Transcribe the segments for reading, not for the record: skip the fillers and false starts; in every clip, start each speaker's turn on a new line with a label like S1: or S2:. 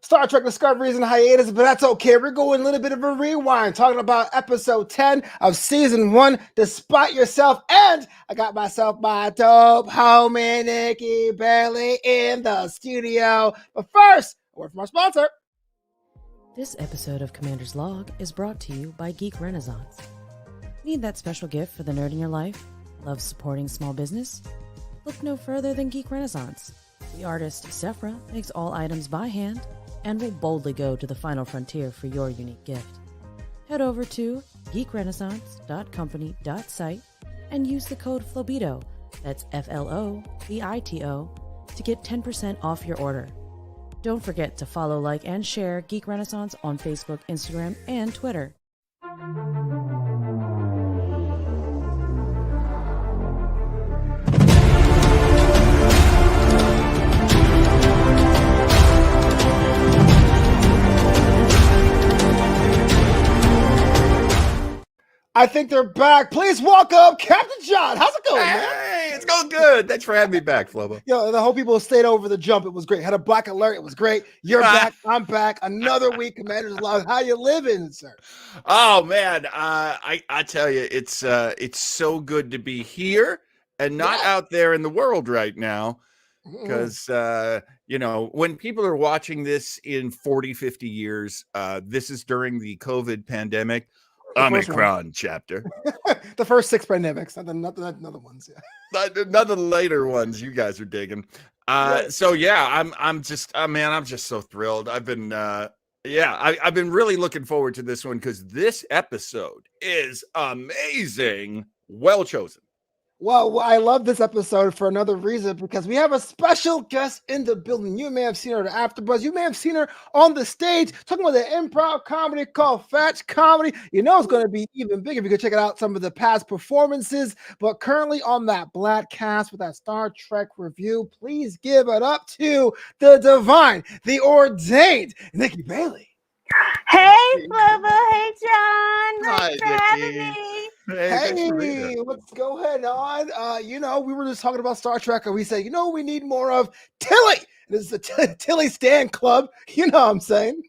S1: Star Trek Discovery is in hiatus, but that's okay. We're going a little bit of a rewind, talking about episode 10 of season 1, Despite Yourself. And I got myself my dope homie, Nikki Bailey, in the studio. But first, a word from our sponsor.
S2: This episode of Commander's Log is brought to you by Geek Renaissance. Need that special gift for the nerd in your life? Love supporting small business? Look no further than Geek Renaissance. The artist Sephra makes all items by hand and will boldly go to the final frontier for your unique gift. Head over to geekrenaissance.company.site and use the code FLOBITO, that's FLOBITO, to get 10% off your order. Don't forget to follow, like, and share Geek Renaissance on Facebook, Instagram, and Twitter.
S1: I think they're back. Please welcome Captain John. How's it going, man?
S3: Hey, it's going good. Thanks for having me back, Flobo.
S1: Yo, the whole people stayed over the jump. It was great. Had a black alert. It was great. You're back. I'm back. Another week, Commander's Log. How you living, sir?
S3: Oh man, I tell you, it's so good to be here and not out there in the world right now, because when people are watching this in 40, 50 years, this is during the COVID pandemic. Omicron chapter.
S1: The first 6 pandemics, not the other ones. Yeah.
S3: None of the later ones you guys are digging. So yeah, I'm just so thrilled. I've been I've been really looking forward to this one because this episode is amazing. Well chosen.
S1: Well, I love this episode for another reason, because we have a special guest in the building. You may have seen her at AfterBuzz. You may have seen her on the stage talking about an improv comedy called Fetch Comedy. You know it's going to be even bigger if you could check out some of the past performances. But currently on that Black Cast with that Star Trek review, please give it up to the divine, the ordained Nikki Bailey.
S4: Hey, Flobo. Hey, John. Thanks for having me.
S1: Hey, what's going on? We were just talking about Star Trek, and we said, we need more of Tilly. This is a Tilly Stan Club. You know what I'm saying?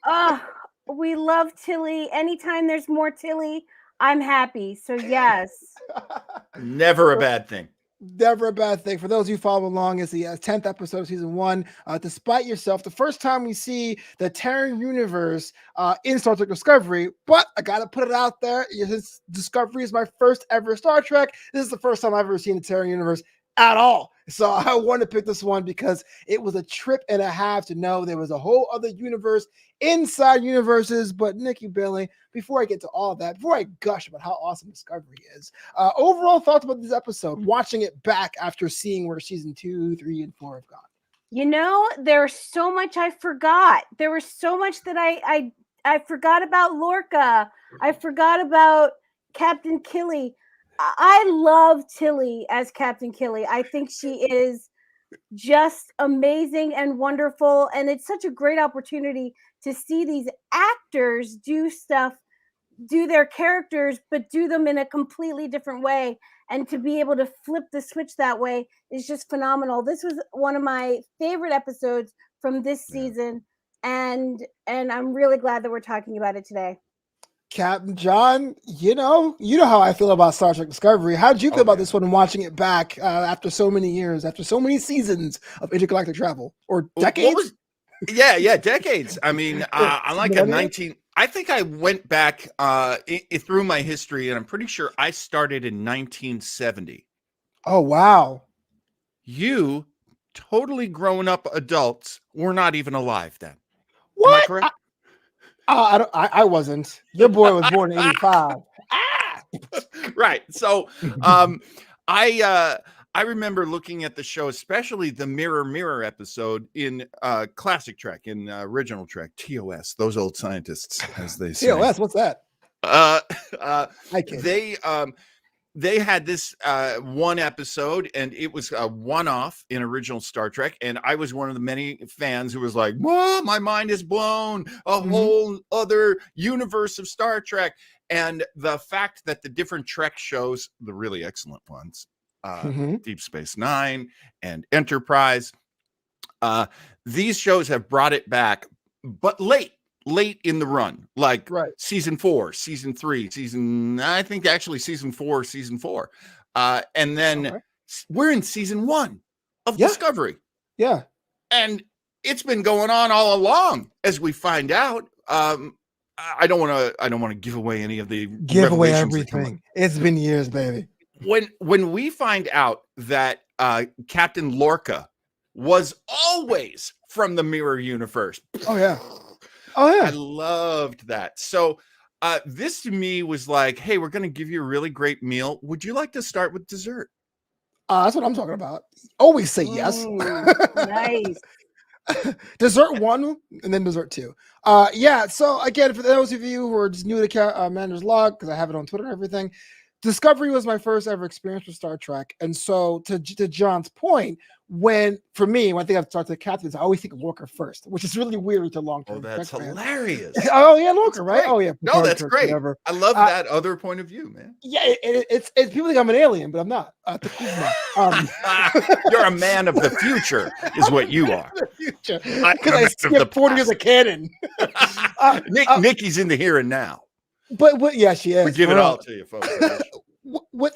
S4: We love Tilly. Anytime there's more Tilly, I'm happy. So, yes.
S3: Never a bad thing.
S1: Never a bad thing. For those of you following along, it's the 10th episode of season 1. Despite Yourself, the first time we see the Terran universe in Star Trek Discovery. But I gotta put it out there: this Discovery is my first ever Star Trek. This is the first time I've ever seen the Terran universe at all. So I wanted to pick this one because it was a trip and a half to know there was a whole other universe inside universes. But Nikki Bailey, before I get to all that, before I gush about how awesome Discovery is, overall thoughts about this episode, watching it back after seeing where season 2, 3, and 4 have gone.
S4: There's so much I forgot. There was so much that I forgot about Lorca. I forgot about Captain Killy. I love Tilly as Captain Killy. I think she is just amazing and wonderful. And it's such a great opportunity to see these actors do their characters, but do them in a completely different way. And to be able to flip the switch that way is just phenomenal. This was one of my favorite episodes from this season. And I'm really glad that we're talking about it today.
S1: Captain John, you know how I feel about Star Trek Discovery. How did you feel about this one and watching it back after so many years, after so many seasons of intergalactic travel, or decades?
S3: Decades. I mean, I'm like I think I went back through my history, and I'm pretty sure I started in 1970.
S1: Oh, wow.
S3: You, totally grown up adults, were not even alive then.
S1: What?
S3: Am I correct?
S1: I wasn't. Your boy was born in 85.
S3: Right. So I remember looking at the show, especially the Mirror episode in classic Trek, in original Trek, TOS, those old scientists, as they say.
S1: TOS, what's that?
S3: They had this one episode, and it was a one-off in original Star Trek, and I was one of the many fans who was like, whoa, my mind is blown, a whole other universe of Star Trek. And the fact that the different Trek shows, the really excellent ones, Deep Space Nine and Enterprise, these shows have brought it back but late in the run, like
S1: Right.
S3: season 4, season 3, I think actually season 4, and then
S1: Okay.
S3: we're in season 1 of
S1: Yeah.
S3: Discovery.
S1: Yeah.
S3: And it's been going on all along, as we find out. I don't want to give away any of the
S1: Give away
S3: revelations that come up.
S1: everything. It's been years, baby.
S3: When we find out that Captain Lorca was always from the mirror universe.
S1: Oh yeah. Oh
S3: I
S1: yeah.
S3: loved that. So this to me was like, hey, we're going to give you a really great meal. Would you like to start with dessert?
S1: That's what I'm talking about. Always say yes.
S4: Nice.
S1: Dessert 1 and then dessert 2. Yeah. So again, for those of you who are just new to Commander's Log, because I have it on Twitter and everything, Discovery was my first ever experience with Star Trek. And so to John's point, when I think I've talked to the captains, I always think Lorca first, which is really weird to long-term.
S3: Oh, that's
S1: Trek fans.
S3: hilarious.
S1: Oh yeah, Lorca, right?
S3: Great.
S1: Oh yeah.
S3: No, that's
S1: Kirk,
S3: great.
S1: whatever.
S3: I love that other point of view, man.
S1: Yeah, it's people think I'm an alien, but I'm not.
S3: You're a man of the future, is what you are.
S1: Future.
S3: I'm
S1: Because
S3: a
S1: I
S3: man of the
S1: skipped 40 years of canon.
S3: Nikki's in the here and now.
S1: But yeah, she is.
S3: We give it all to you, folks.
S1: What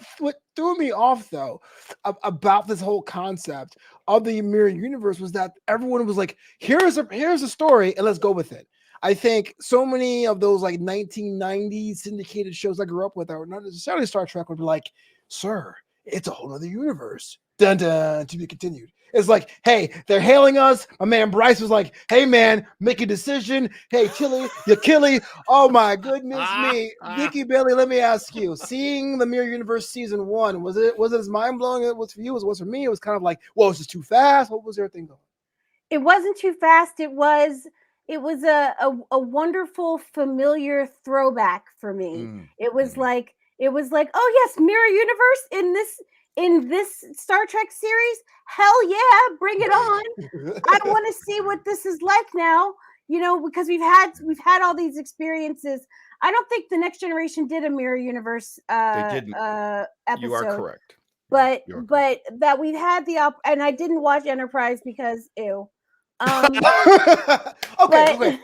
S1: threw me off though about this whole concept of the mirror universe was that everyone was like, here's a story and let's go with it. I think so many of those like 1990s syndicated shows I grew up with that were not necessarily Star Trek would be like, sir, it's a whole other universe. Dun dun, to be continued. It's like, hey, they're hailing us. My man Boyce was like, hey man, make a decision. Hey, Chili, you killy. Oh my goodness me. Nikki Bailey, let me ask you, seeing the Mirror Universe season 1, was it as mind-blowing as it was for you as it was for me? It was kind of like, whoa, it's just too fast. What was everything going?
S4: It wasn't too fast. It was a wonderful, familiar throwback for me. It was like, oh yes, Mirror Universe in this Star Trek series. Hell yeah, bring it on. I want to see what this is like now, because we've had all these experiences. I don't think the Next Generation did a Mirror Universe
S3: they didn't.
S4: episode.
S3: You are correct.
S4: But that we've had and I didn't watch Enterprise because ew.
S1: Okay.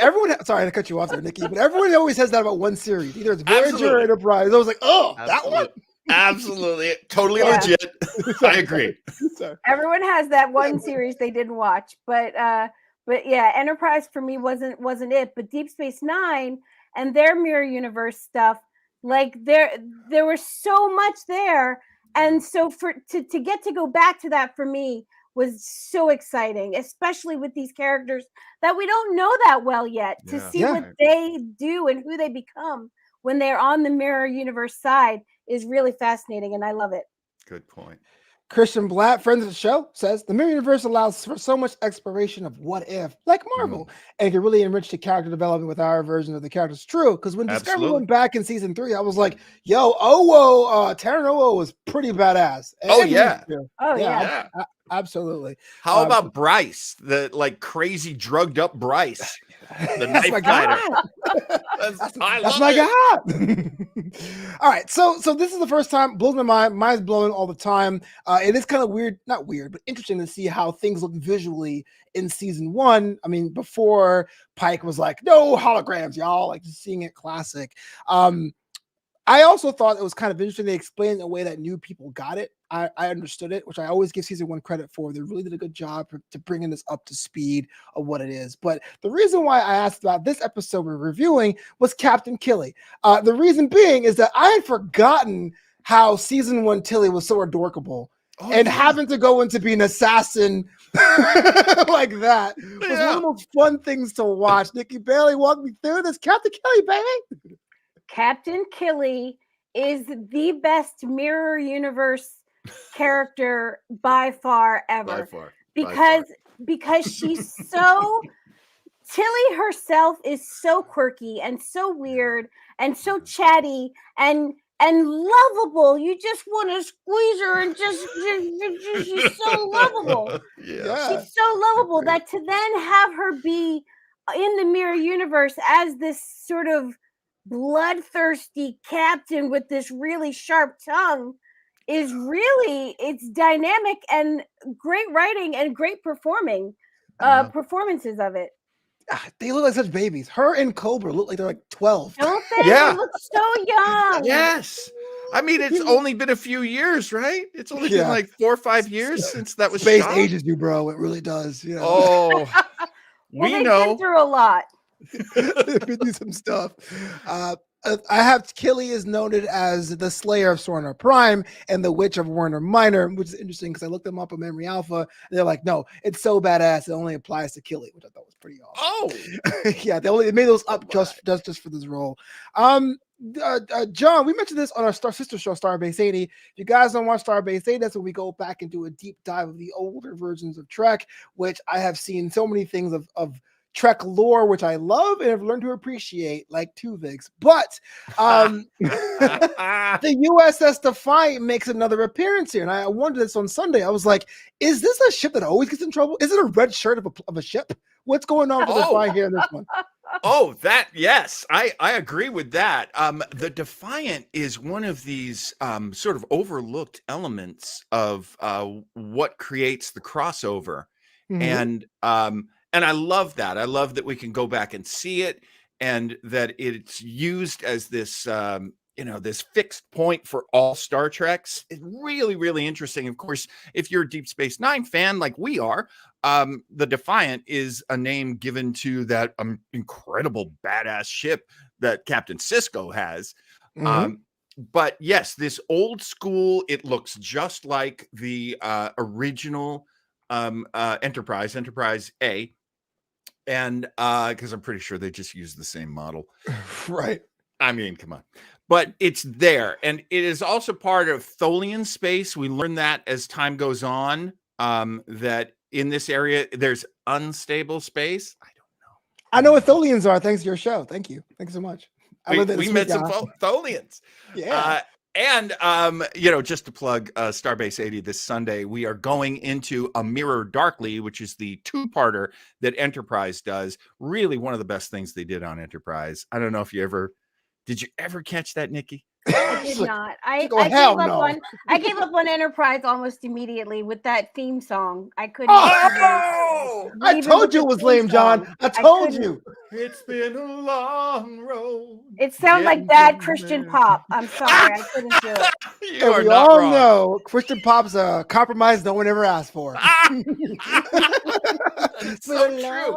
S1: Everyone, sorry to cut you off there, Nikki, but everyone always says that about one series. Either it's Voyager or Enterprise. I was like, oh, that one.
S3: Absolutely, totally legit. I agree.
S4: Everyone has that one series they didn't watch, but yeah, Enterprise for me wasn't it. But Deep Space Nine and their mirror universe stuff, like there was so much there, and so to get to go back to that for me was so exciting, especially with these characters that we don't know that well yet. To see what they do and who they become when they're on the mirror universe side is really fascinating, and I love it.
S3: Good point.
S1: Christian Blatt, friend of the show, says the mirror universe allows for so much exploration of what if, like Marvel, and can really enrich the character development with our version of the characters. True, because when Discovery went back in season 3, I was like, "Yo, Taron Owo was pretty badass." And absolutely.
S3: How about Bryce, the like crazy drugged up Bryce, the knife fighter? That's
S1: my guy. All right, so this is the first time, blows my mind. Mine's blowing all the time. It is kind of weird, not weird, but interesting to see how things look visually in season 1. I mean, before Pike was like, no holograms, y'all, like just seeing it classic. I also thought it was kind of interesting. They explained in a way that new people got it. I understood it, which I always give season 1 credit for. They really did a good job to bringing this up to speed of what it is. But the reason why I asked about this episode we're reviewing was Captain Tilly. The reason being is that I had forgotten how season 1 Tilly was so adorkable. Having to go into being an assassin like that was one of the most fun things to watch. Nikki Bailey, walk me through this. Captain Tilly, baby.
S4: Captain Tilly is the best mirror universe character by far ever. Because she's so Tilly herself is so quirky and so weird and so chatty and lovable. You just want to squeeze her and just she's so lovable. She's so lovable that to then have her be in the mirror universe as this sort of bloodthirsty captain with this really sharp tongue is really, it's dynamic and great writing and great performances of it.
S1: They look like such babies. Her and Cobra look like they're like 12.
S4: Don't they?
S3: Yeah.
S4: They look so young.
S3: Yes. I mean, it's only been a few years, right? It's only been
S1: Yeah.
S3: like 4 or 5 years since that was
S1: Space
S3: shot.
S1: ages you, bro. It really does. You know?
S3: Oh,
S4: Well,
S3: we
S4: they've
S3: know.
S4: been through a lot.
S1: They've been through some stuff. I have Killy is noted as the Slayer of Sorna Prime and the Witch of Werner Minor, which is interesting because I looked them up on Memory Alpha. And they're like, no, it's so badass it only applies to Killy, which I thought was pretty awesome.
S3: Oh,
S1: Yeah, they made those up just for this role. John, we mentioned this on our sister show, Starbase 80. If you guys don't watch Starbase 80, that's when we go back and do a deep dive of the older versions of Trek, which I have seen so many things of Trek lore, which I love and have learned to appreciate, like Tuvix. But the USS Defiant makes another appearance here, and I wondered this on Sunday. I was like, "Is this a ship that always gets in trouble? Is it a red shirt of a ship? What's going on with the Defiant here in this one?"
S3: Oh, yes, I agree with that. The Defiant is one of these sort of overlooked elements of what creates the crossover,
S1: Mhm.
S3: and I love that. I love that we can go back and see it, and that it's used as this this fixed point for all Star Treks. It's really, really interesting. Of course, if you're a Deep Space Nine fan like we are, the Defiant is a name given to that incredible badass ship that Captain Sisko has.
S1: Mhm.
S3: But yes, this old school, it looks just like the original Enterprise A. And because I'm pretty sure they just use the same model.
S1: Right.
S3: I mean, come on. But it's there. And it is also part of Tholian space. We learn that as time goes on, that in this area, there's unstable space. I don't know.
S1: I know what Tholians are. Thanks to your show. Thank you. Thanks so much. I lived there
S3: We
S1: this
S3: met
S1: week,
S3: some Tholians.
S1: Yeah.
S3: And just to plug Starbase 80 this Sunday, we are going into A Mirror Darkly, which is the two-parter that Enterprise does. Really one of the best things they did on Enterprise. I don't know if did you ever catch that, Nikki?
S4: I did not. I
S1: hell
S4: gave up
S1: no.
S4: I gave up on Enterprise almost immediately with that theme song. I couldn't.
S3: Oh!
S1: I
S4: even
S1: told
S4: with
S1: you
S4: the
S1: it was
S4: theme
S1: lame, John.
S4: song,
S1: I told
S4: couldn't.
S1: you.
S3: It's been a long road.
S4: It sounds like
S3: getting
S4: bad
S3: from
S4: Christian
S3: there.
S4: pop. I'm sorry, I couldn't do it.
S3: You
S1: And
S3: are
S1: we
S3: not
S1: all
S3: wrong.
S1: know Christian Pop's a compromise no one ever asked for.
S3: That's so true.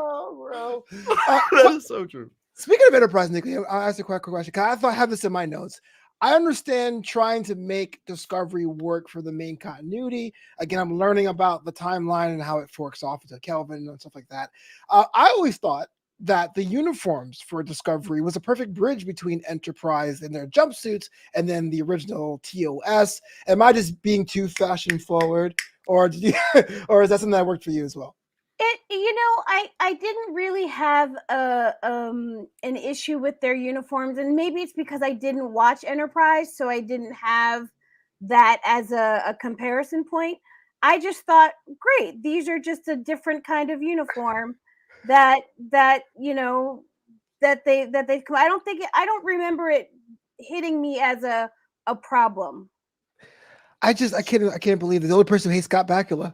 S1: Bro.
S3: That is so true.
S1: Speaking of Enterprise, Nikki, I'll ask you a quick question. I have this in my notes. I understand trying to make Discovery work for the main continuity. Again, I'm learning about the timeline and how it forks off into Kelvin and stuff like that. I always thought that the uniforms for Discovery was a perfect bridge between Enterprise and their jumpsuits and then the original TOS. Am I just being too fashion forward, or or is that something that worked for you as well?
S4: I didn't really have an issue with their uniforms, and maybe it's because I didn't watch Enterprise, so I didn't have that as a comparison point. I just thought, great, these are just a different kind of uniform that they come. I don't remember it hitting me as a problem.
S1: I can't believe it. The only person who hates Scott Bakula.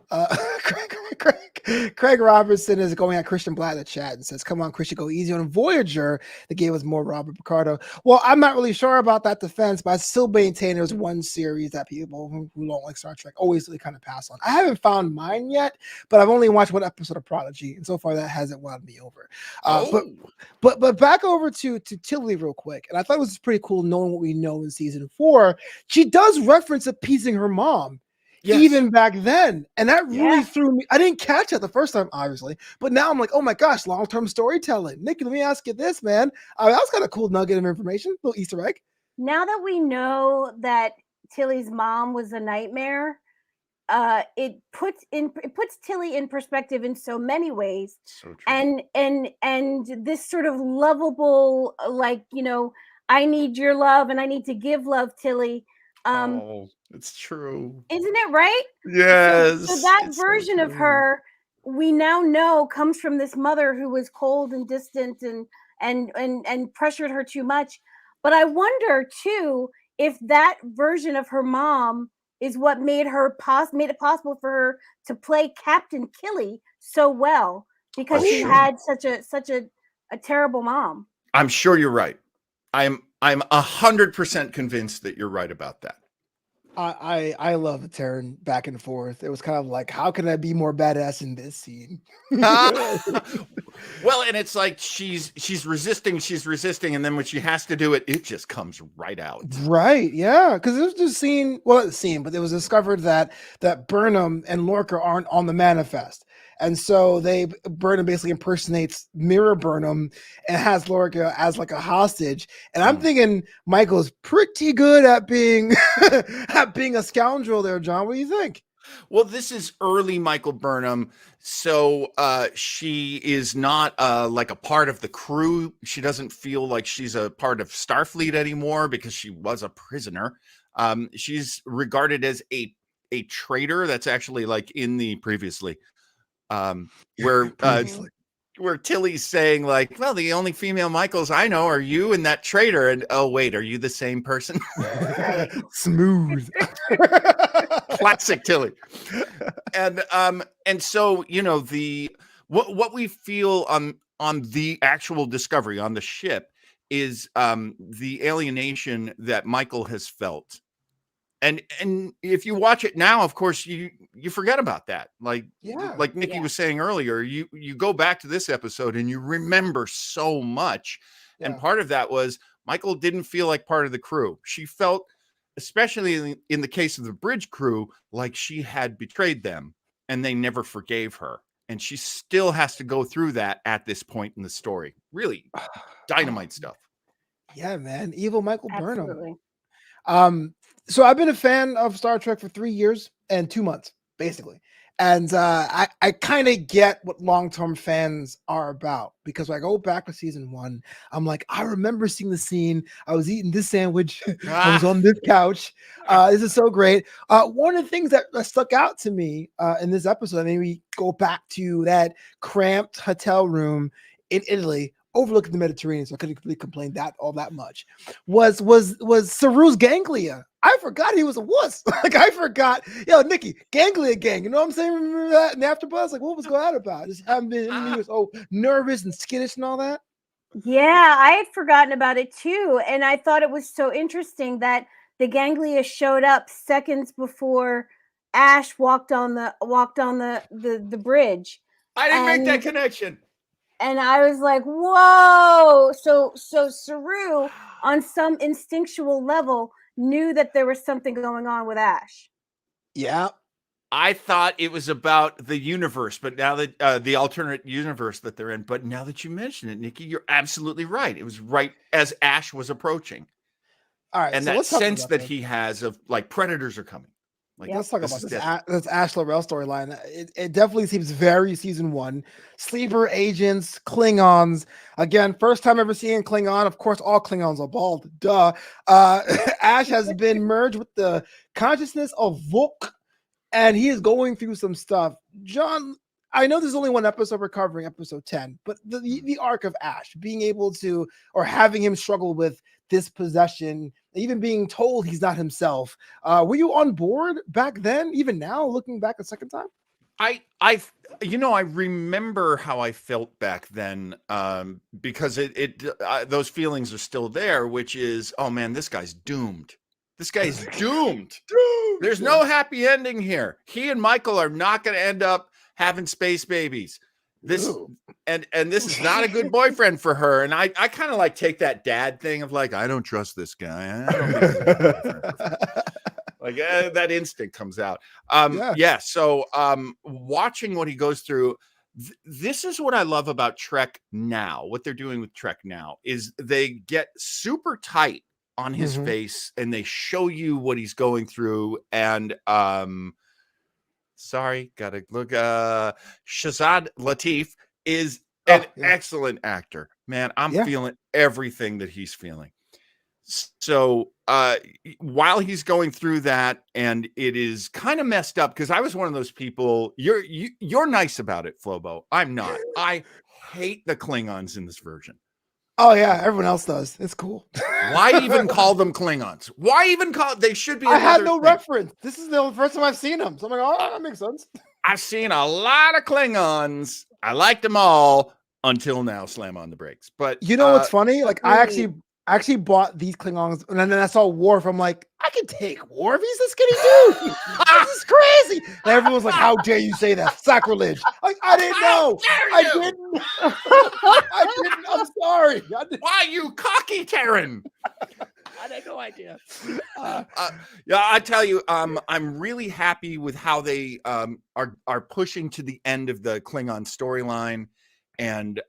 S1: Craig Robertson is going at Christian Blatt in the chat and says, "Come on, Christian, go easy on Voyager. That gave us more Robert Picardo." Well, I'm not really sure about that defense, but I still maintain there's one series that people who don't like Star Trek always really kind of pass on. I haven't found mine yet, but I've only watched one episode of Prodigy, and so far that hasn't won me over. But back over to Tilly real quick, and I thought it was pretty cool knowing what we know in season 4. She does reference appeasing her mom. Yes. Even back then, and that really threw me. I didn't catch it the first time, obviously, but now I'm like, oh my gosh, long-term storytelling. Nikki, let me ask you this, man. That was kind of cool nugget of information, little Easter egg.
S4: Now that we know that Tilly's mom was a nightmare, it puts Tilly in perspective in so many ways.
S3: So true.
S4: And this sort of lovable, I need your love and I need to give love, Tilly.
S3: It's true.
S4: Isn't it right?
S3: Yes.
S4: So that version of her, we now know, comes from this mother who was cold and distant and pressured her too much. But I wonder too if that version of her mom is what made it possible for her to play Captain Killy so well, because she had such a terrible mom.
S3: I'm sure you're right. I'm 100% convinced that you're right about that.
S1: I love the turn back and forth. It was kind of like, how can I be more badass in this scene?
S3: Well, and it's like she's resisting, and then when she has to do it, it just comes right out.
S1: Right, yeah, because it was just scene, well, not the scene, but it was discovered that Burnham and Lorca aren't on the manifest, and so Burnham basically impersonates Mirror Burnham and has Lorca as like a hostage. And I'm thinking Michael's pretty good at being a scoundrel there, John. What do you think?
S3: Well, this is early Michael Burnham, so she is not like a part of the crew. She doesn't feel like she's a part of Starfleet anymore because she was a prisoner. She's regarded as a traitor. That's actually like in the previously, where Tilly's saying like, well, the only female Michaels I know are you and that traitor. And oh wait, are you the same person?
S1: Smooth.
S3: Classic Tilly. And so, you know, what we feel on the actual Discovery on the ship is the alienation that Michael has felt. And if you watch it now, of course, you forget about that. Like Nikki was saying earlier, you go back to this episode and you remember so much. Yeah. And part of that was Michael didn't feel like part of the crew. She felt, especially in the case of the bridge crew, like she had betrayed them and they never forgave her. And she still has to go through that at this point in the story. Really dynamite stuff. Yeah,
S1: man. Evil Michael Burnham. So I've been a fan of Star Trek for 3 years and 2 months, basically. And I kind of get what long-term fans are about, because when I go back to season 1, I'm like, I remember seeing the scene. I was eating this sandwich. I was on this couch. This is so great. One of the things that stuck out to me in this episode, I mean, we go back to that cramped hotel room in Italy overlooking the Mediterranean, so I couldn't really complain all that much. Was Saru's ganglia. I forgot he was a wuss. Like, I forgot. Yo, Nikki, ganglia gang. You know what I'm saying? Remember that in AfterBuzz? Like, what was going on about? Just haven't been. He was so nervous and skittish and all that.
S4: Yeah, I had forgotten about it too, and I thought it was so interesting that the ganglia showed up seconds before Ash walked on the bridge.
S3: I didn't make that connection.
S4: And I was like, whoa. So Saru, on some instinctual level, knew that there was something going on with Ash.
S1: Yeah.
S3: I thought it was about the universe, but now that the alternate universe that they're in, but now that you mention it, Nikki, you're absolutely right. It was right as Ash was approaching.
S1: All right.
S3: And so that sense that he has of like predators are coming. Like,
S1: let's talk about this Ash Laurel storyline. It definitely seems very season 1. Sleeper agents, Klingons. Again, first time ever seeing Klingon. Of course, all Klingons are bald. Duh. Ash has been merged with the consciousness of Vuk, and he is going through some stuff. John, I know there's only one episode we're covering, episode 10, but the arc of Ash, being able to, or having him struggle with dispossession, even being told he's not himself. Were you on board back then, even now, looking back a second time?
S3: I remember how I felt back then, because those feelings are still there, which is, oh man, this guy's doomed. This guy's doomed. There's no happy ending here. He and Michael are not going to end up having space babies. This is not a good boyfriend for her. And I kind of like take that dad thing of like, I don't trust this guy. I don't think he's a good boyfriend. Like that instinct comes out. So watching what he goes through, this is what I love about Trek now. What they're doing with Trek now is they get super tight on his face and they show you what he's going through. And sorry, gotta look. Shazad Latif is an excellent actor. Man, I'm feeling everything that he's feeling. So while he's going through that, and it is kind of messed up, because I was one of those people. You're nice about it, Flobo. I'm not. I hate the Klingons in this version.
S1: Oh yeah, everyone else does. It's cool.
S3: Why even call them Klingons? Why even call? They should be.
S1: I had no reference. This is the first time I've seen them, so I'm like, oh, that makes sense.
S3: I've seen a lot of Klingons. I liked them all until now. Slam on the brakes. But
S1: You know what's funny? Like I
S4: Agreed.
S1: actually bought these Klingons, and then I saw Worf. I'm like, I can take Worf. He's a skinny dude. This is crazy. And everyone's like, how dare you say that? Sacrilege. Like, I didn't know. I didn't. I didn't. I'm sorry.
S3: Why you cocky Terran?
S1: I had no idea.
S3: Yeah, I tell you, I'm really happy with how they are pushing to the end of the Klingon storyline, and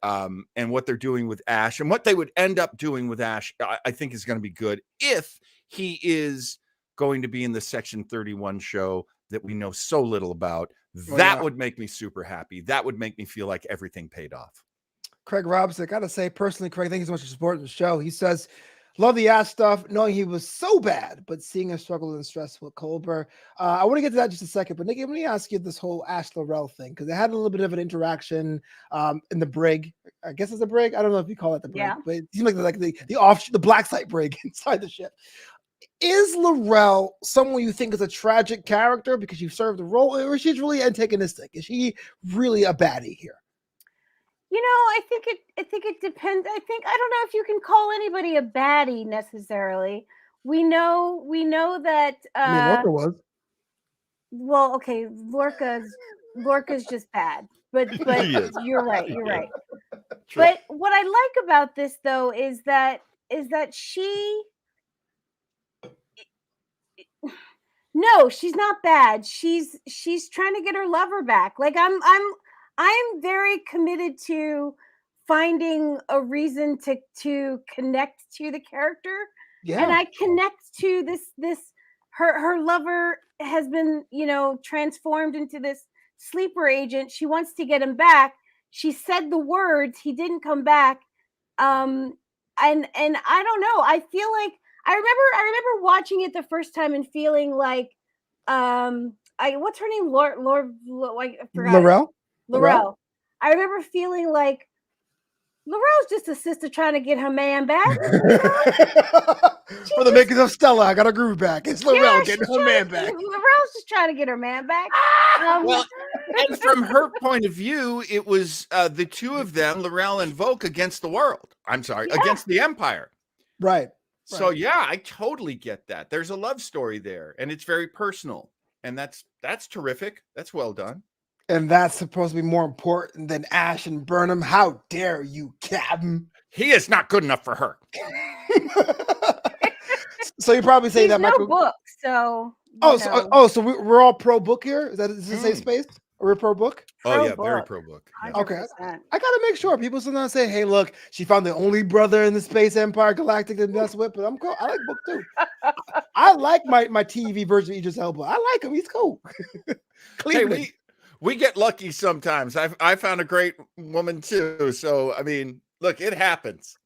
S3: what they're doing with Ash, and what they would end up doing with Ash. I think is going to be good if he is going to be in the Section 31 show that we know so little about. That would make me super happy. That would make me feel like everything paid off.
S1: Craig Robinson, I gotta say personally, Craig, thank you so much for supporting the show. He says, love the Ash stuff, knowing he was so bad, but seeing him struggle and stress with Colbert. I want to get to that in just a second, but Nikki, let me ask you this whole Ash Laurel thing, because they had a little bit of an interaction in the brig. I guess it's a brig. I don't know if you call it the brig, but it seems like the black site brig inside the ship. Is Laurel someone you think is a tragic character because you served the role, or she's really antagonistic? Is she really a baddie here?
S4: You know, I think it depends. I don't know if you can call anybody a baddie necessarily. We know that
S1: I mean, Lorca was.
S4: Well, okay, Lorca's just bad. But you're right. You're right. True. But what I like about this though is that she no, she's not bad. She's trying to get her lover back. Like I'm very committed to finding a reason to connect to the character. Yeah. And I connect to this her lover has been, transformed into this sleeper agent. She wants to get him back. She said the words, he didn't come back. And I don't know. I feel like I remember watching it the first time and feeling like what's her name? I forgot. Laurel. I remember feeling like Laurel's just a sister trying to get her man back.
S1: For the makers of Stella, I got a groove back. It's Laurel getting her man back.
S4: Laurel's just trying to get her man back.
S3: Well, and from her point of view, it was the two of them, Laurel and Voke, against the world. I'm sorry, against the Empire.
S1: Right.
S3: So yeah, I totally get that. There's a love story there, and it's very personal, and that's terrific. That's well done.
S1: And that's supposed to be more important than Ash and Burnham. How dare you, Captain?
S3: He is not good enough for her.
S1: So you're probably saying that
S4: Michael book. So
S1: so we're all pro book here. Is this a safe space? Or we're pro book?
S3: Very pro book.
S1: Yeah. Okay, I gotta make sure. People sometimes say, "Hey, look, she found the only brother in the space empire galactic to mess with." But I'm cool. I like book too. I like my TV version of Idris Elba. I like him. He's cool.
S3: Hey, we get lucky sometimes. I found a great woman too. So I mean, look, it happens.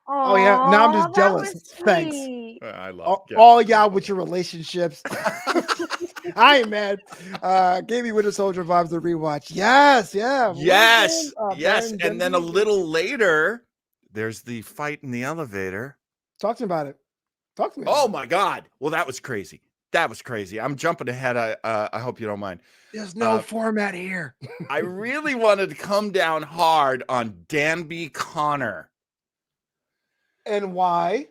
S1: Oh yeah, now I'm just jealous. Thanks.
S3: I love
S1: all y'all with your relationships. I ain't mad. Gave me Winter Soldier vibes to rewatch. Yes.
S3: And then a little later, there's the fight in the elevator.
S1: Talk to me about it.
S3: Oh my God! Well, that was crazy. I'm jumping ahead. I hope you don't mind.
S1: There's no format here.
S3: I really wanted to come down hard on Danby Connor.
S1: And why?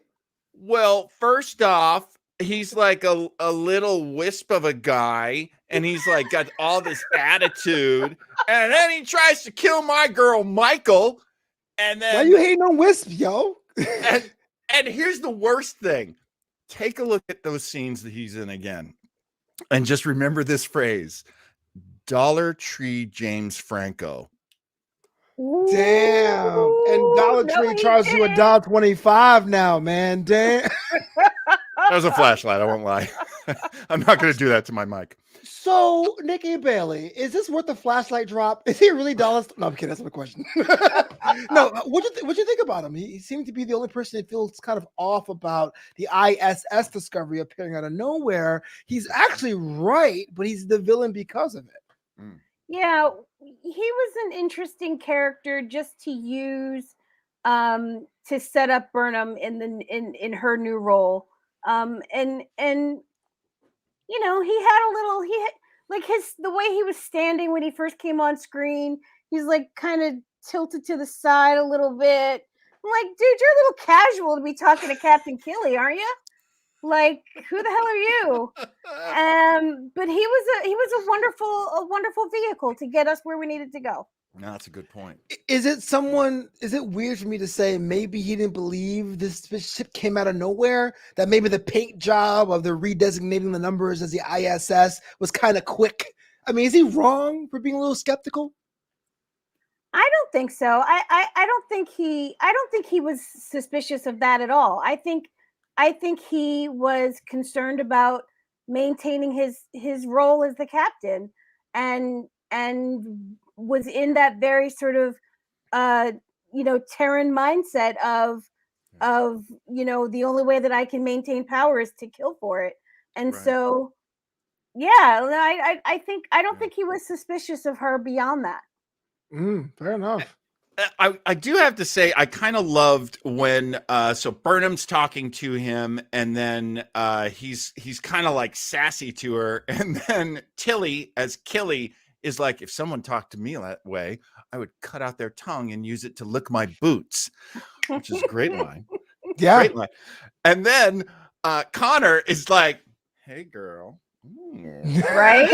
S3: Well, first off, he's like a little wisp of a guy, and he's like got all this attitude, and then he tries to kill my girl Michael, and then
S1: why you hating on Wisp, yo?
S3: and here's the worst thing. Take a look at those scenes that he's in again, and just remember this phrase: Dollar Tree James Franco.
S1: Damn. And Dollar Tree charges you $1.25 now, man. Damn.
S3: That was a flashlight, I won't lie. I'm not going to do that to my mic.
S1: So, Nikki Bailey, is this worth the flashlight drop? Is he really dollars? No, I'm kidding. That's my question. No, what'd you think about him? He seemed to be the only person that feels kind of off about the ISS discovery appearing out of nowhere. He's actually right, but he's the villain because of it.
S3: Mm.
S4: Yeah, he was an interesting character just to use to set up Burnham in her new role. And he had a little like the way he was standing when he first came on screen. He's like kind of tilted to the side a little bit. I'm like, dude, you're a little casual to be talking to Captain Killy, aren't you? Like, who the hell are you? But he was a wonderful vehicle to get us where we needed to go.
S3: No, that's a good point.
S1: Is it weird for me to say maybe he didn't believe this ship came out of nowhere? That maybe the paint job of the redesignating the numbers as the ISS was kind of quick? I mean, is he wrong for being a little skeptical?
S4: I don't think so. I don't think he was suspicious of that at all. I think he was concerned about maintaining his role as the captain, and was in that very sort of Terran mindset of the only way that I can maintain power is to kill for it. And
S3: Right.
S4: so yeah, I don't think he was suspicious of her beyond that.
S1: Fair enough.
S3: I do have to say I kind of loved when so Burnham's talking to him, and then he's kind of like sassy to her, and then Tilly as Killy is like, if someone talked to me that way, I would cut out their tongue and use it to lick my boots, which is a great line.
S1: Yeah.
S3: Great line. And then Connor is like, hey girl.
S4: Right?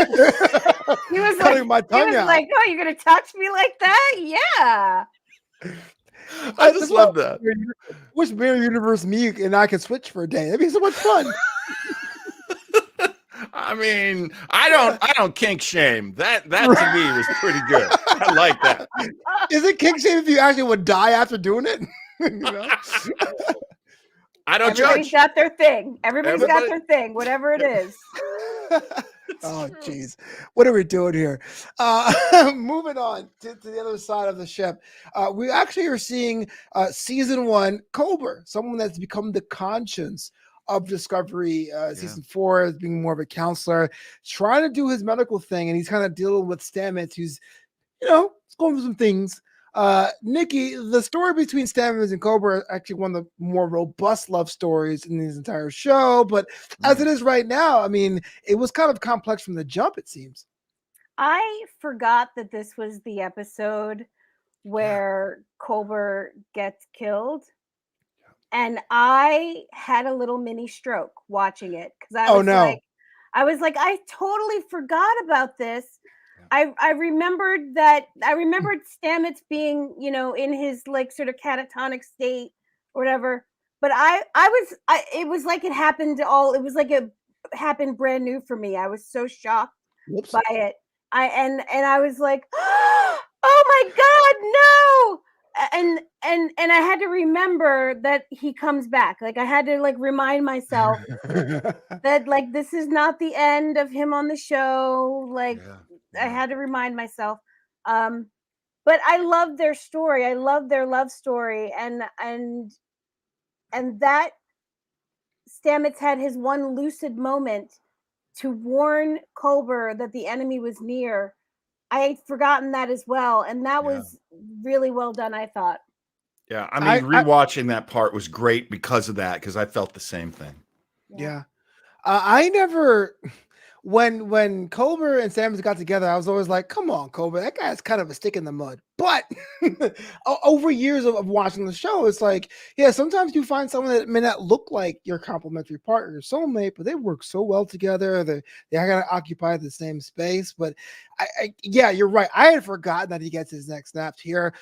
S4: He was
S1: cutting my tongue out.
S4: like, oh, you're gonna touch me like that? Yeah.
S3: I just love that.
S1: Wish Mirror Universe me and I could switch for a day. That'd be so much fun.
S3: I mean, I don't kink shame. That to me was pretty good. I like that.
S1: Is it kink shame if you actually would die after doing it? You know?
S3: I don't
S4: Everybody's
S3: judge.
S4: got their thing. Everybody's got their thing, whatever it is.
S1: Oh, geez. What are we doing here? Moving on to the other side of the ship. We actually are seeing season 1 Culber, someone that's become the conscience of Discovery. Season 4 as being more of a counselor, trying to do his medical thing, and he's kind of dealing with Stamets, who's, going for some things. Nikki, the story between Stamets and Culber is actually one of the more robust love stories in this entire show. But as it is right now, I mean, it was kind of complex from the jump, it seems.
S4: I forgot that this was the episode where Culber gets killed. And I had a little mini stroke watching it because I was like, I totally forgot about this. I remembered Stamets being, in his like sort of catatonic state or whatever. But it was like it happened brand new for me. I was so shocked by it. And I was like, oh my God, no. And I had to remember that he comes back. Like I had to like remind myself that like this is not the end of him on the show. Like I had to remind myself. But I love their story. I love their love story, and that Stamets had his one lucid moment to warn Culber that the enemy was near. I had forgotten that as well, and that was really well done, I thought.
S3: Yeah, I mean, rewatching that part was great because of that, because I felt the same thing.
S1: Yeah. I never, when Culber and Stamets got together, I was always like, come on, Culber, that guy's kind of a stick in the mud. But over years of watching the show, it's like, yeah, sometimes you find someone that may not look like your complementary partner, your soulmate, but they work so well together. They gotta occupy the same space. But yeah, you're right. I had forgotten that he gets his neck snapped here.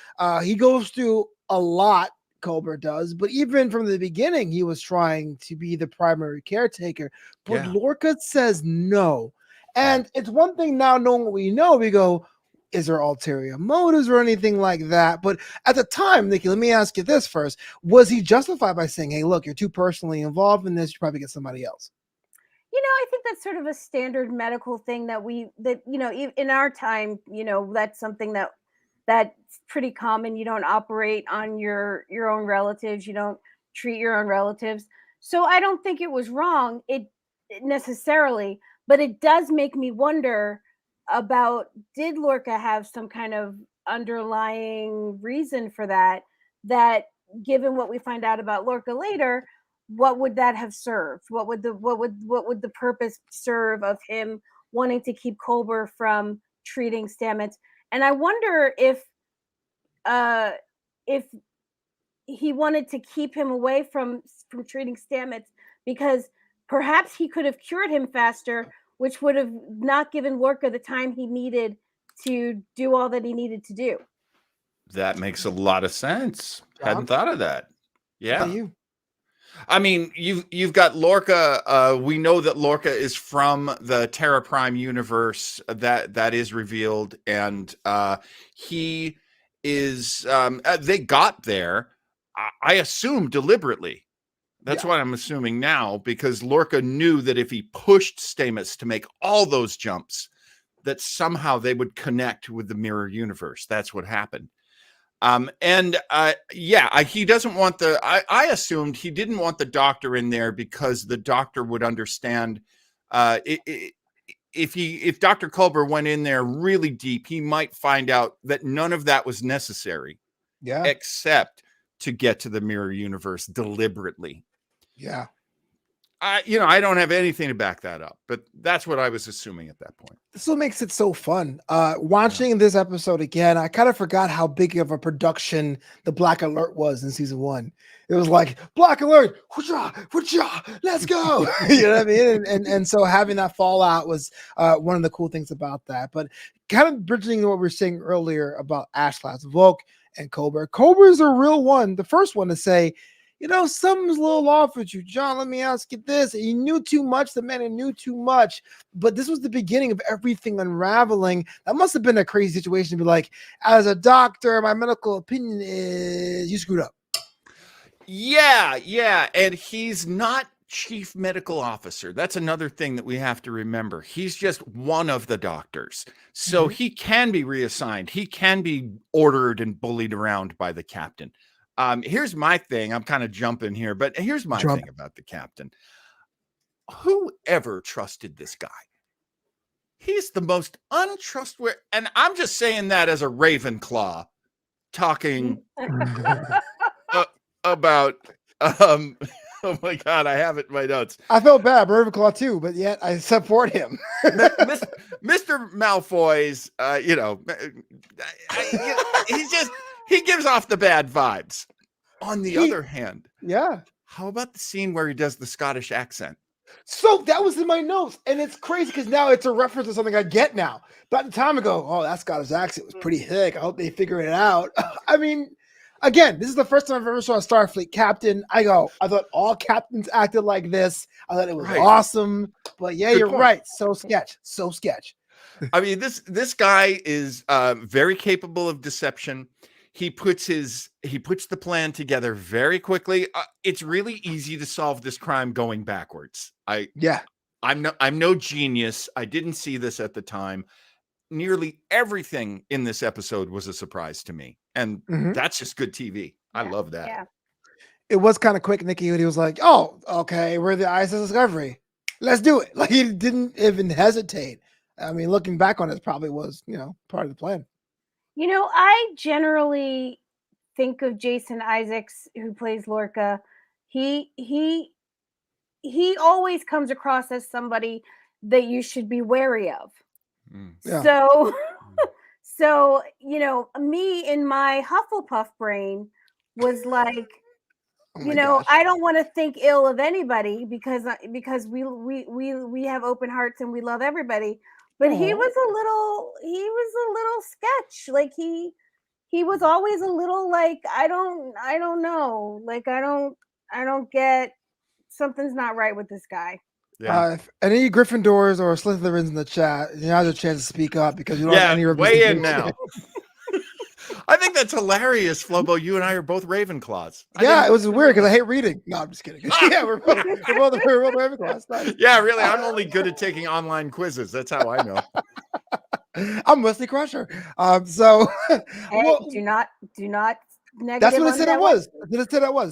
S1: He goes through a lot, Culber does, but even from the beginning, he was trying to be the primary caretaker. But Lorca says no. And it's one thing now knowing what we know, we go, is there ulterior motives or anything like that? But at the time, Nikki, let me ask you this first. Was he justified by saying, hey, look, you're too personally involved in this, you probably get somebody else?
S4: I think that's sort of a standard medical thing that in our time, that's something that's pretty common. You don't operate on your own relatives. You don't treat your own relatives. So I don't think it was wrong, it necessarily, but it does make me wonder about, did Lorca have some kind of underlying reason for that given what we find out about Lorca later, what would that have served? What would the purpose serve of him wanting to keep Culber from treating Stamets. And I wonder if he wanted to keep him away from treating Stamets because perhaps he could have cured him faster, which would have not given Lorca the time he needed to do all that he needed to do.
S3: That makes a lot of sense.
S1: Rob?
S3: Hadn't thought of that.
S1: How
S3: Yeah.
S1: about you?
S3: I mean, you've got Lorca. We know that Lorca is from the Terra Prime universe. That is revealed, and he is. They got there, I assume, deliberately. That's what I'm assuming now, because Lorca knew that if he pushed Stamets to make all those jumps, that somehow they would connect with the mirror universe. That's what happened. He doesn't want I assumed he didn't want the Doctor in there because the Doctor would understand if Dr. Culber went in there really deep, he might find out that none of that was necessary.
S1: Yeah.
S3: Except to get to the mirror universe deliberately.
S1: Yeah.
S3: I don't have anything to back that up, but that's what I was assuming at that point.
S1: This is what makes it so fun. Watching this episode again, I kind of forgot how big of a production the Black Alert was in season 1. It was like Black Alert, let's go. You know what I mean? And so having that fallout was one of the cool things about that. But kind of bridging what we were saying earlier about Ashlas, Volk, and Culber. Culber is a real one, the first one to say, something's a little off with you, John. Let me ask you this. You knew too much. The man knew too much. But this was the beginning of everything unraveling. That must have been a crazy situation to be like, as a doctor, my medical opinion is you screwed up.
S3: Yeah. And he's not chief medical officer. That's another thing that we have to remember. He's just one of the doctors. So he can be reassigned. He can be ordered and bullied around by the captain. Here's my thing. I'm kind of jumping here, but here's my thing about the captain. Whoever trusted this guy? He's the most untrustworthy. And I'm just saying that as a Ravenclaw talking about, oh my God, I have it in my notes.
S1: I felt bad, Ravenclaw too, but yet I support him.
S3: Mr. Malfoy's, he gives off the bad vibes. On the other hand, how about the scene where he does the Scottish accent?
S1: So that was in my notes, and it's crazy because now it's a reference to something I get now. But at the time ago, that Scottish accent was pretty thick. I hope they figure it out. I mean, again, this is the first time I've ever saw a Starfleet captain. I thought all captains acted like this. I thought it was awesome. But yeah, you're right. So sketch.
S3: I mean, this guy is very capable of deception. He puts the plan together very quickly. It's really easy to solve this crime going backwards. I'm no genius. I didn't see this at the time. Nearly everything in this episode was a surprise to me, and that's just good TV. I love that.
S4: Yeah.
S1: It was kind of quick, Nikki, when he was like, "Oh, okay, we're the ISS Discovery. Let's do it." Like he didn't even hesitate. I mean, looking back on it, probably was part of the plan.
S4: I generally think of Jason Isaacs, who plays Lorca. He always comes across as somebody that you should be wary of.
S1: Yeah.
S4: So me in my Hufflepuff brain was like,
S1: gosh.
S4: I don't want to think ill of anybody because we have open hearts and we love everybody. But he was a little sketch. Like he was always a little like, I don't know. Like I don't get, something's not right with this guy.
S3: Yeah.
S1: If any Gryffindors or Slytherins in the chat, you have a chance to speak up because you don't have any
S3: weigh in
S1: representation.
S3: now. I think that's hilarious, Flobo. You and I are both Ravenclaws.
S1: It was weird because I hate reading. No, I'm just kidding. Yeah, we're both Ravenclaws. Nice.
S3: Yeah, really. I'm only good at taking online quizzes. That's how I know.
S1: I'm Wesley Crusher.
S4: Hey, do not negative.
S1: That's what I said I was.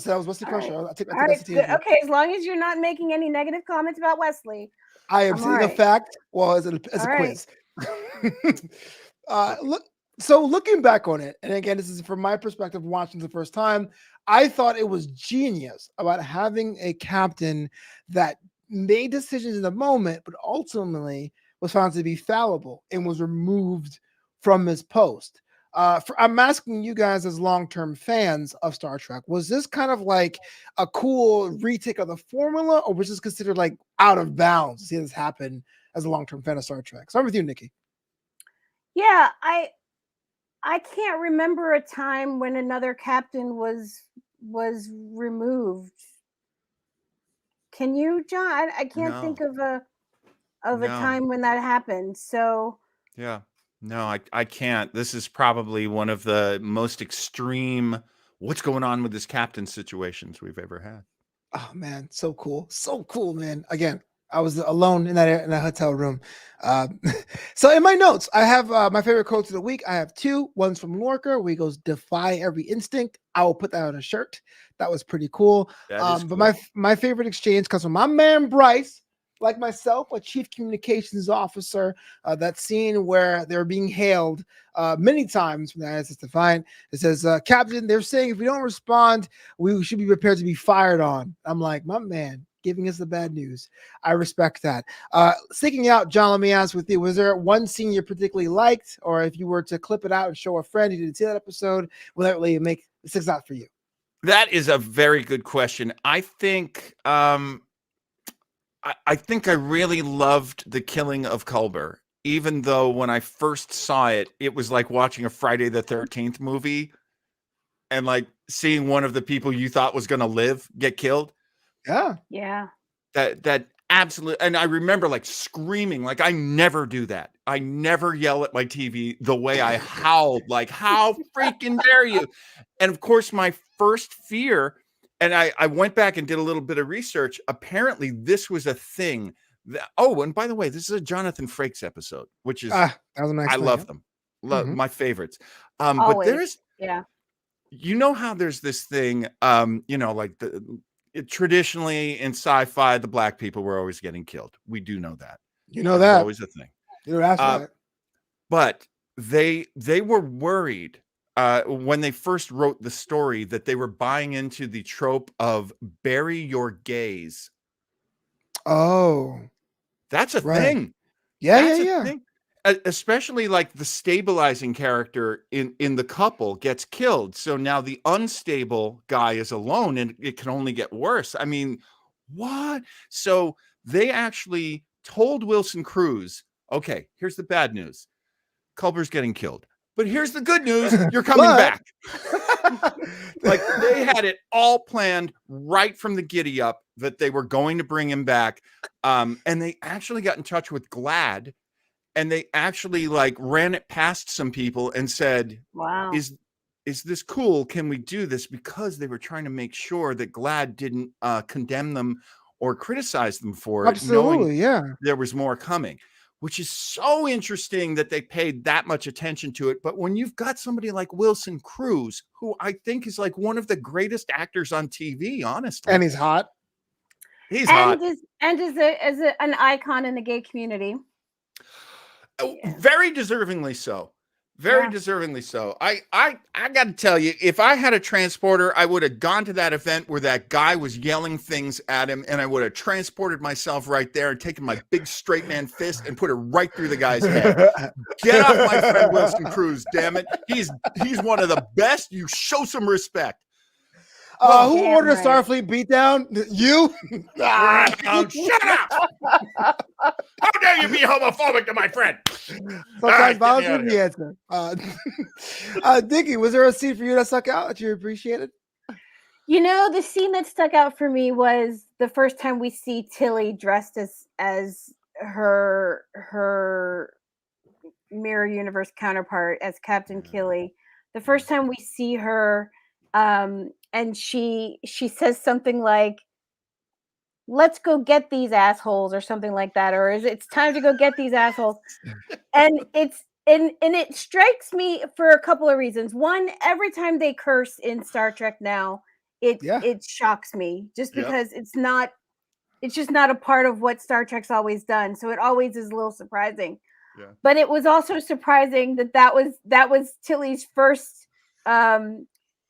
S1: I was Wesley Crusher.
S4: Right. Okay, as long as you're not making any negative comments about Wesley.
S1: I am saying a fact. Well, as a quiz. So looking back on it, and again, this is from my perspective, watching the first time, I thought it was genius about having a captain that made decisions in the moment, but ultimately was found to be fallible and was removed from his post. I'm asking you guys as long-term fans of Star Trek, was this kind of like a cool retake of the formula, or was this considered like out of bounds to see this happen as a long-term fan of Star Trek? Start with you, Nikki.
S4: Yeah, I can't remember a time when another captain was removed. Can you, John? I can't
S3: No.
S4: think of a
S3: No.
S4: time when that happened. So
S3: Yeah. No, I can't. This is probably one of the most extreme what's going on with this captain situations we've ever had.
S1: Oh man, so cool, man. Again, I was alone in that hotel room. So in my notes, I have my favorite quotes of the week. I have two. One's from Lorca, where he goes, "Defy every instinct." I will put that on a shirt. That was pretty cool.
S3: That is
S1: But
S3: cool.
S1: my favorite exchange comes from my man Bryce. Like myself, a chief communications officer, that scene where they're being hailed many times from the ISS Defiant. It says, "Captain, they're saying if we don't respond, we should be prepared to be fired on." I'm like, my man, giving us the bad news. I respect that. Sticking out, John, let me ask with you, was there one scene you particularly liked, or if you were to clip it out and show a friend who didn't see that episode, will that really make it sticks out for you?
S3: That is a very good question. I think I think I really loved the killing of Culber, even though when I first saw it, it was like watching a Friday the 13th movie and like seeing one of the people you thought was going to live get killed.
S4: yeah.
S3: That absolutely. And I remember like screaming, like I never do that. I never yell at my TV the way I howled, like, how freaking dare you? And of course, my first fear, and I went back and did a little bit of research. Apparently, this was a thing. And by the way, this is a Jonathan Frakes episode, which is
S1: That was a nice
S3: I
S1: thing,
S3: love
S1: yeah.
S3: them,
S1: Mhm.
S3: my favorites.
S4: Always.
S3: But there's,
S4: Yeah.
S3: you know how there's this thing, like traditionally in sci-fi, the black people were always getting killed. We do know that.
S1: You know
S3: That was
S1: that.
S3: always a thing.
S1: That's right.
S3: But they were worried when they first wrote the story that they were buying into the trope of bury your gays.
S1: Oh,
S3: That's a
S1: right.
S3: thing.
S1: Yeah,
S3: That's a
S1: yeah.
S3: thing. Especially like the stabilizing character in the couple gets killed. So now the unstable guy is alone and it can only get worse. I mean, what? So they actually told Wilson Cruz, okay, here's the bad news. Culber's getting killed. But here's the good news. You're coming back. Like they had it all planned right from the giddy up that they were going to bring him back. And they actually got in touch with GLAAD and they actually like ran it past some people and said,
S4: Wow.
S3: is this cool? Can we do this? Because they were trying to make sure that GLAAD didn't condemn them or criticize them for it,
S1: Absolutely,
S3: knowing
S1: yeah.
S3: there was more coming. Which is so interesting that they paid that much attention to it. But when you've got somebody like Wilson Cruz, who I think is like one of the greatest actors on TV, honestly.
S1: And he's hot.
S3: He's hot.
S4: Is an icon in the gay community.
S3: Very deservingly so. Very deservingly so. I got to tell you, if I had a transporter, I would have gone to that event where that guy was yelling things at him, and I would have transported myself right there and taken my big straight man fist and put it right through the guy's head. Get off my friend Wilson Cruz, damn it. He's one of the best. You show some respect.
S1: Who ordered a Starfleet beatdown? You?
S3: Shut up! How dare you be homophobic to my friend?
S1: Sometimes violence is the answer. Nikki, was there a scene for you that stuck out that you appreciated?
S4: You know, the scene that stuck out for me was the first time we see Tilly dressed as her mirror universe counterpart as Captain Killy. The first time we see her, and she says something like, "Let's go get these assholes," or something like that, or it's time to go get these assholes. And it strikes me for a couple of reasons. One, every time they curse in Star Trek now, it shocks me just because it's just not a part of what Star Trek's always done. So it always is a little surprising. Yeah. But it was also surprising that was Tilly's first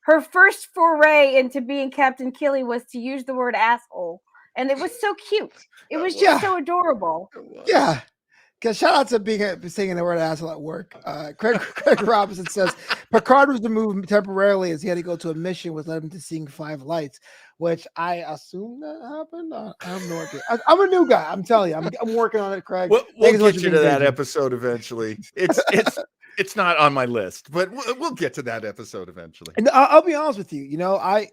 S4: her first foray into being Captain Killy was to use the word asshole. And it was so cute. It was just so adorable.
S1: Yeah. Because shout out to being saying the word asshole at work. Craig Robinson says Picard was removed temporarily as he had to go to a mission which led him to seeing 5 lights, which I assume that happened. I have no idea. I'm a new guy. I'm telling you, I'm working on it, Craig.
S3: We'll get you to that episode eventually. It's not on my list, but we'll get to that episode eventually.
S1: And I'll be honest with you. You know, I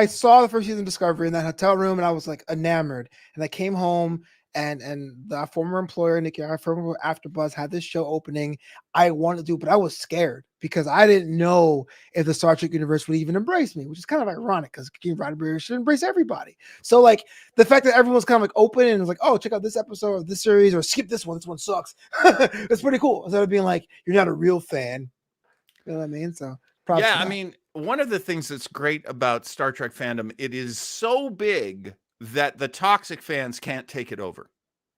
S1: saw the first season of Discovery in that hotel room, and I was like enamored. And I came home. And the former employer, Nikki, our former AfterBuzz, had this show opening. I wanted to do, but I was scared because I didn't know if the Star Trek universe would even embrace me, which is kind of ironic because Gene Roddenberry should embrace everybody. So like the fact that everyone's kind of like open and was like, oh, check out this episode of this series or skip this one sucks. It's pretty cool. Instead of being like, you're not a real fan. You know what I mean? So
S3: yeah, I mean, one of the things that's great about Star Trek fandom, it is so big that the toxic fans can't take it over.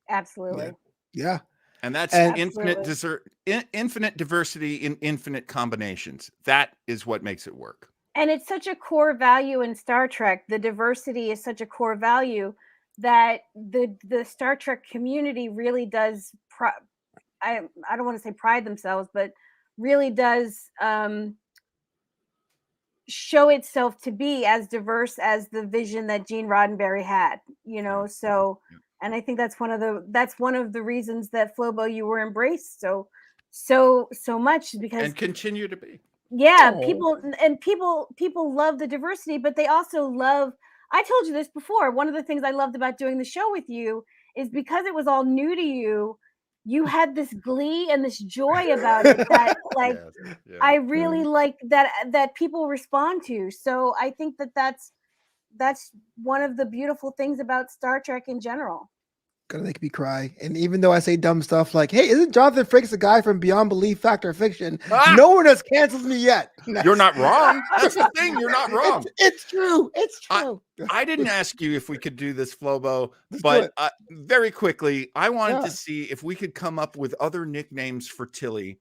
S4: Absolutely.
S1: Yeah.
S3: And that's infinite diversity in infinite combinations. That is what makes it work.
S4: And it's such a core value in Star Trek. The diversity is such a core value that the Star Trek community really does I don't want to say pride themselves, but really does show itself to be as diverse as the vision that Gene Roddenberry had, you know. So, and I think that's one of the reasons that Flobo, you were embraced so much, because
S3: and continue to be.
S4: Yeah, people love the diversity, but they also love. I told you this before. One of the things I loved about doing the show with you is because it was all new to you. You had this glee and this joy about it that like I really like that people respond to. So I think that's one of the beautiful things about Star Trek in general.
S1: Gonna make me cry. And even though I say dumb stuff like, hey, isn't Jonathan Frakes the guy from Beyond Belief, Fact or Fiction? No one has canceled me yet.
S3: You're not wrong. That's the thing. You're not wrong.
S1: It's true. It's true.
S3: I didn't ask you if we could do this, Flobo, but very quickly, I wanted to see if we could come up with other nicknames for Tilly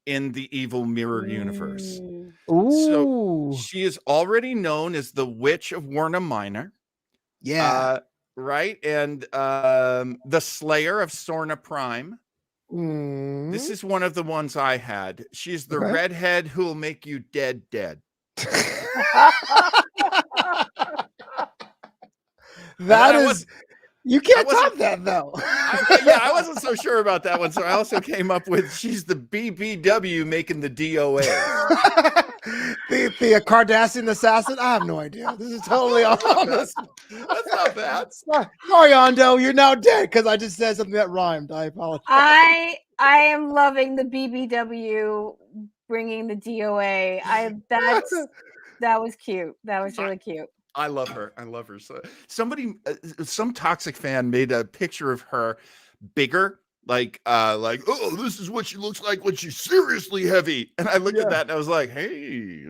S3: in the Evil Mirror universe.
S1: Ooh.
S3: So she is already known as the Witch of Werna Minor.
S1: Yeah.
S3: Right. And the Slayer of Sorna Prime. This is one of the ones I had. She's the redhead who will make you dead.
S1: That is, you can't top that though.
S3: I wasn't so sure about that one. So I also came up with she's the BBW making the DOA.
S1: the Cardassian assassin. I have no idea. This is totally honest.
S3: That's not bad.
S1: Sorry, Ando, you're now dead because I just said something that rhymed. I apologize.
S4: I am loving the BBW bringing the DOA. That was cute. That was really cute.
S3: I love her. So some toxic fan made a picture of her bigger, like, oh, this is what she looks like when she's seriously heavy. And I looked at that and I was like, hey,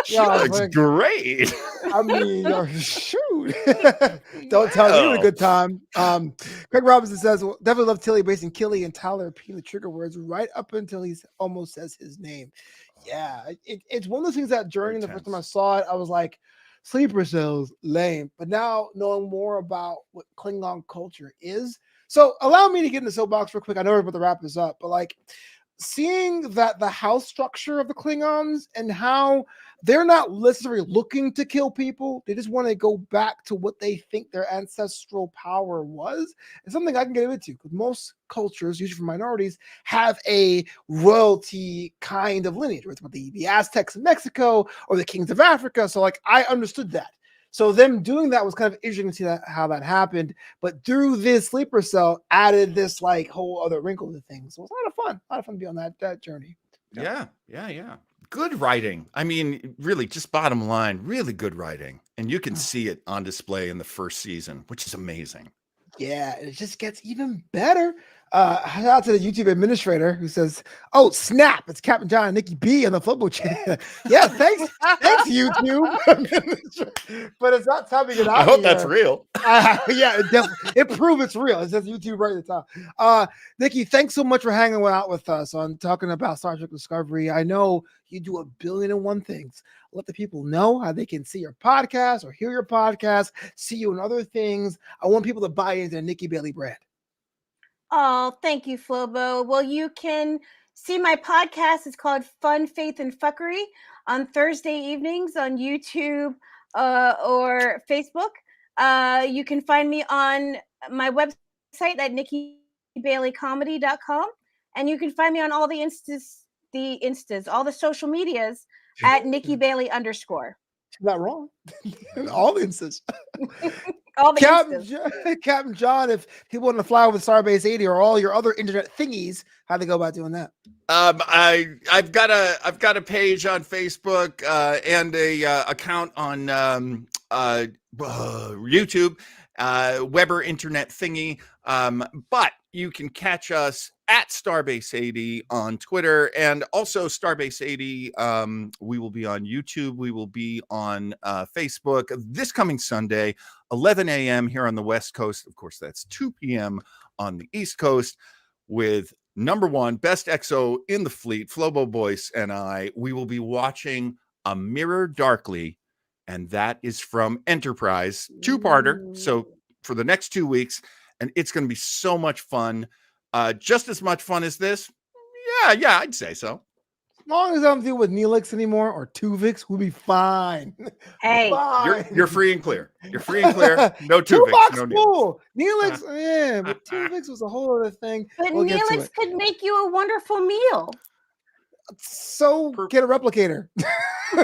S3: she looks great.
S1: I mean, shoot. Don't tell me you had a good time. Craig Robinson says, well, definitely love Tilly basing Killy and Tyler repeating the trigger words right up until he almost says his name. Yeah, it's one of those things that during the first time I saw it, I was like, sleeper cells, lame. But now knowing more about what Klingon culture is, so allow me to get in the soapbox real quick. I know we're about to wrap this up, but like seeing that the house structure of the Klingons and how they're not necessarily looking to kill people, they just want to go back to what they think their ancestral power was. It's something I can get into because most cultures, usually for minorities, have a royalty kind of lineage, whether it's the Aztecs in Mexico or the kings of Africa. So like I understood that. So them doing that was kind of interesting to see how that happened. But through this sleeper cell added this like whole other wrinkle to things. So it was a lot of fun to be on that journey.
S3: Yeah. Good writing. I mean, really, just bottom line, really good writing. And you can see it on display in the first season, which is amazing.
S1: Yeah, it just gets even better. Shout out to the YouTube administrator who says, "Oh snap! It's Captain John and Nikki B on the Flobo channel." Yeah, thanks, YouTube. But it's not time to get out.
S3: I hope
S1: of
S3: that's
S1: here.
S3: real.
S1: Yeah, it proves it's real. It says YouTube right at the top. Nikki, thanks so much for hanging out with us on talking about Star Trek Discovery. I know you do 1,000,000,001 things. Let the people know how they can see your podcast or hear your podcast, see you in other things. I want people to buy into the Nikki Bailey brand.
S4: Oh, thank you, Flobo. Well, you can see my podcast. It's called Fun, Faith, and Fuckery on Thursday evenings on YouTube or Facebook. You can find me on my website at nikkibaileycomedy.com. And you can find me on all the all the social medias at Nikki Bailey _.
S1: Not wrong. All the instances.
S4: All the
S1: Captain John, if people want to fly with Starbase 80 or all your other internet thingies, how they go about doing that?
S3: I've got a page on Facebook and a account on YouTube, Weber Internet Thingy. But you can catch us at Starbase 80 on Twitter, and also Starbase 80. We will be on YouTube. We will be on Facebook this coming Sunday, 11 a.m. here on the West Coast. Of course, that's 2 p.m. on the East Coast with number one best XO in the fleet, Flobo, Boyce, and I. We will be watching A Mirror Darkly, and that is from Enterprise, two-parter. So for the next 2 weeks, and it's going to be so much fun. Just as much fun as this. Yeah, I'd say so.
S1: As long as I don't deal with Neelix anymore or Tuvix, we'll be fine.
S4: Hey,
S1: fine.
S3: You're free and clear. You're free and clear. No Tuvix. No
S1: cool. Neelix, yeah, but Tuvix was a whole other thing.
S4: But Neelix could make you a wonderful meal.
S1: So get a replicator.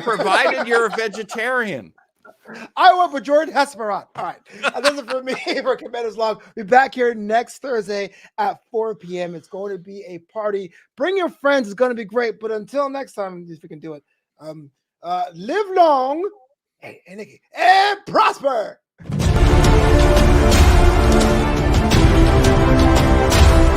S3: Provided you're a vegetarian.
S1: I went for Jordan Hesperot. All right. That's it for me for Commander's Log. We'll be back here next Thursday at 4 p.m. It's going to be a party. Bring your friends. It's going to be great. But until next time, if we can do it, live long, hey, Nikki, and prosper.